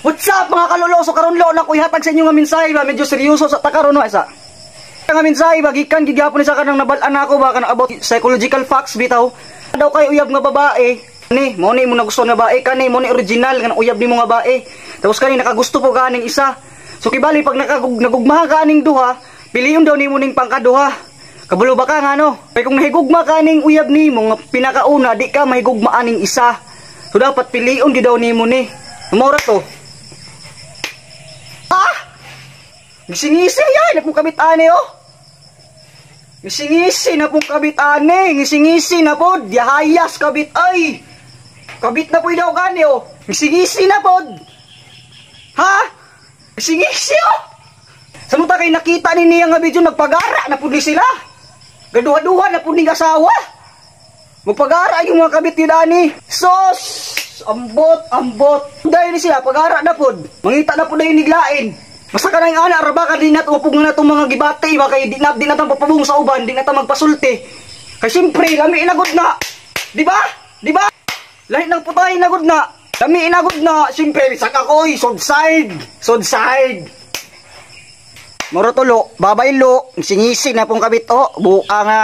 What's up mga kaloloso, karon lo na ko ihatag sa inyo nga mensahe ba medyo seryoso sa takaron no isa. Nga mensahe ba gikan gigapon sa kanang nabal-an ako ba kanang about psychological facts bitaw. Daw kay uyab nga babae ni mo ni mo nagustuhan nga babae kani mo ni original nga uyab nimo nga babae. Tapos kani nakagusto po kaning isa. So kibali pag nagugmaha kaning duha, piliyon daw nimo ning pangkaduha. Kabalo ba ka nga no? Kay kung nahigugma kaning uyab nimo nga pinakauna di ka mahigugma aning isa. So dapat piliyon gid daw nimo ni. Mura to. Ngisi-ngisi yan, na pong kabit-ane oh. Ngisi-ngisi na pong kabit-ane, ngisi-ngisi na po, dihayas kabit ay. Kabit na po daw gani oh. Ngisi-ngisi na po. Ha? Ngisi-ngisi oh. Samunta kay nakita ni niya nga video, nagpagara na po ni sila. Gaduha-duha na po ni asawa. Magpagara yung mga kabit yun ani. Sos, ambot. Dahil ni sila, pagara na po. Mangita na po na yung niglain. Basta ka na yung ana, araba ka din natin, upog na itong mga gibate, ba, kaya di natin papabung sa uban, di natin magpasulti. Kaya siyempre, lami inagod na. Diba? Diba? Lahit ng putay inagod na. Lami inagod na. Siyempre, saka ko, sodside. Moro tulo, babay lo, singisi na pong kabit, oh, buka nga.